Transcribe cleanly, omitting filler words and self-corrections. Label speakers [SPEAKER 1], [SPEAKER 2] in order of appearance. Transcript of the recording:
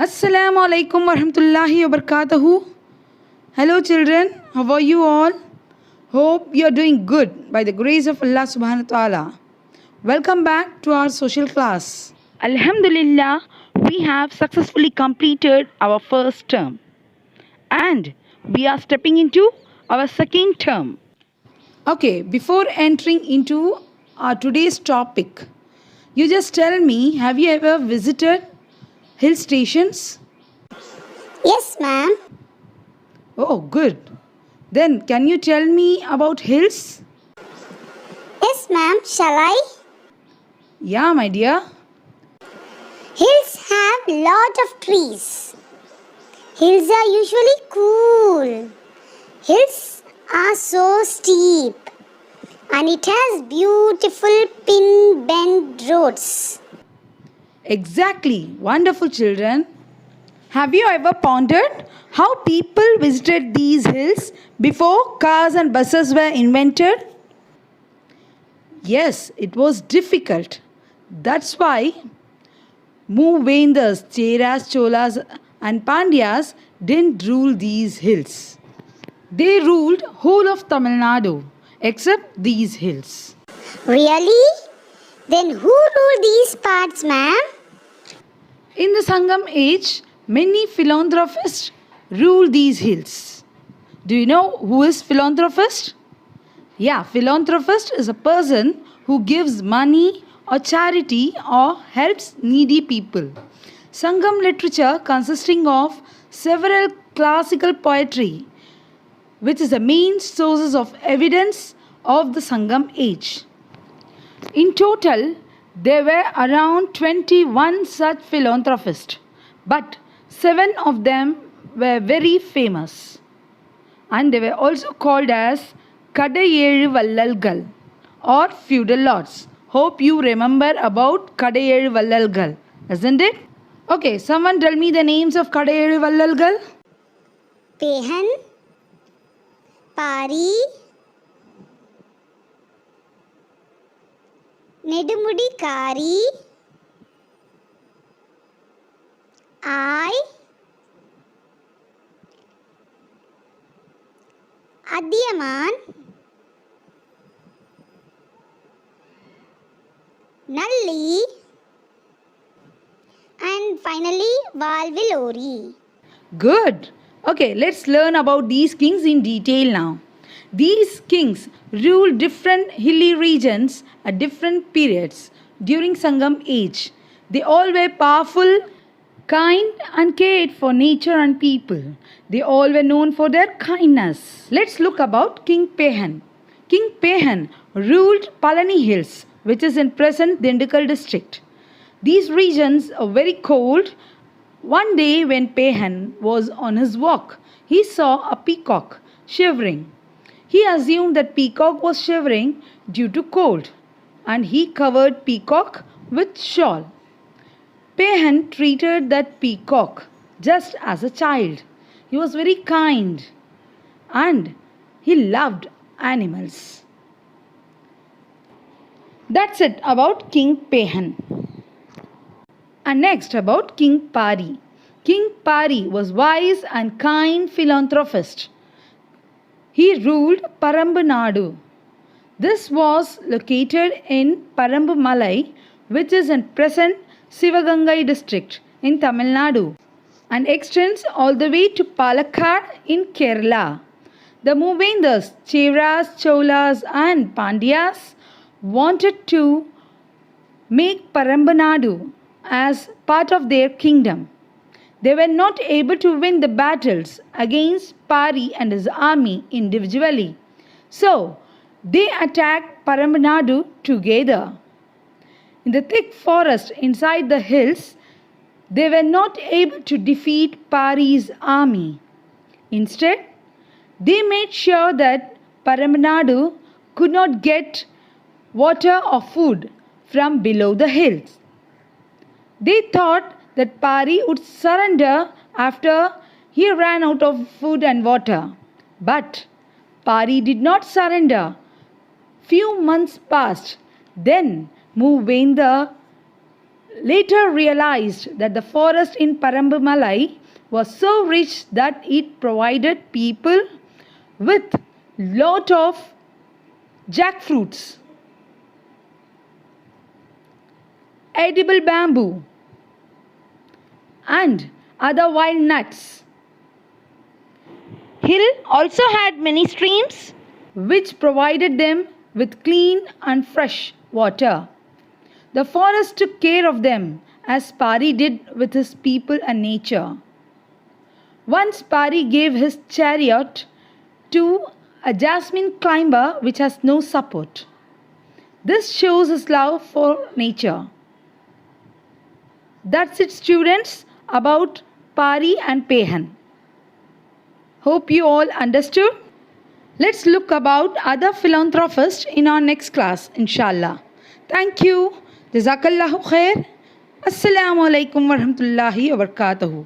[SPEAKER 1] Assalamu alaikum warahmatullahi wabarakatuh. Hello children, how are you all? Hope you are doing good by the grace of Allah subhanahu wa ta'ala. Welcome back to our social class.
[SPEAKER 2] Alhamdulillah, we have successfully completed our first term and we are stepping into our second term.
[SPEAKER 1] Okay, before entering into our today's topic, you just tell me, have you ever visited hill stations?
[SPEAKER 3] Yes, ma'am.
[SPEAKER 1] Oh, good. Then can you tell me about hills?
[SPEAKER 3] Yes, ma'am. Shall I?
[SPEAKER 1] Yeah, my dear.
[SPEAKER 3] Hills have lot of trees. Hills are usually cool. Hills are so steep. And it has beautiful pin bend roads.
[SPEAKER 1] Exactly. Wonderful children. Have you ever pondered how people visited these hills before cars and buses were invented? Yes, it was difficult. That's why Moovendas, Cheras, Cholas and Pandyas didn't rule these hills. They ruled whole of Tamil Nadu except these hills.
[SPEAKER 3] Really? Then who ruled these parts, ma'am?
[SPEAKER 1] In the Sangam age, many philanthropists rule these hills. Do you know who is philanthropist? Yeah, philanthropist is a person who gives money or charity or helps needy people. Sangam literature consisting of several classical poetry, which is the main sources of evidence of the Sangam age. In total, there were around 21 such philanthropists, but 7 of them were very famous. And they were also called as Kadayelu Vallalgal or feudal lords. Hope you remember about Kadayelu Vallalgal, isn't it? Okay, someone tell me the names of Kadayelu Vallalgal.
[SPEAKER 3] Pehan, Pari, Nedumudi Kari, Adiyaman, Nalli, and finally Valvilori.
[SPEAKER 1] Good. Okay, let's learn about these kings in detail now. These kings ruled different hilly regions at different periods during Sangam age. They all were powerful, kind, and cared for nature and people. They all were known for their kindness. Let's look about King Pehan. King Pehan ruled Palani Hills, which is in present Dindigul district. These regions are very cold. One day when Pehan was on his walk, he saw a peacock shivering. He assumed that peacock was shivering due to cold and he covered peacock with shawl. Pehan treated that peacock just as a child. He was very kind and he loved animals. That's it about King Pehan. And next about King Pari. King Pari was wise and kind philanthropist. He ruled Parambu Nadu. This was located in Parambu Malai, which is in present Sivagangai district in Tamil Nadu and extends all the way to Palakkad in Kerala. The Moovendas, Cheras, Cholas and Pandyas wanted to make Parambu Nadu as part of their kingdom. They were not able to win the battles against Pari and his army individually. So, they attacked Parambu Nadu together. In the thick forest inside the hills, they were not able to defeat Pari's army. Instead, they made sure that Parambu Nadu could not get water or food from below the hills. They thought that Pari would surrender after he ran out of food and water. But Pari did not surrender. Few months passed. Then Moovendra later realized that the forest in Parambamalai was so rich that it provided people with lot of jackfruits, edible bamboo, and other wild nuts,
[SPEAKER 2] Hill also had many streams
[SPEAKER 1] which provided them with clean and fresh water. The forest took care of them as Pari did with his people and nature. Once Pari gave his chariot to a jasmine climber which has no support. This shows his love for nature. That's it, students, about Pari and Pehan. Hope you all understood. Let's look about other philanthropists in our next class, inshallah. Thank you. Jazakallahu khair. Assalamu alaikum wa rahmatullahi wa barakatuhu.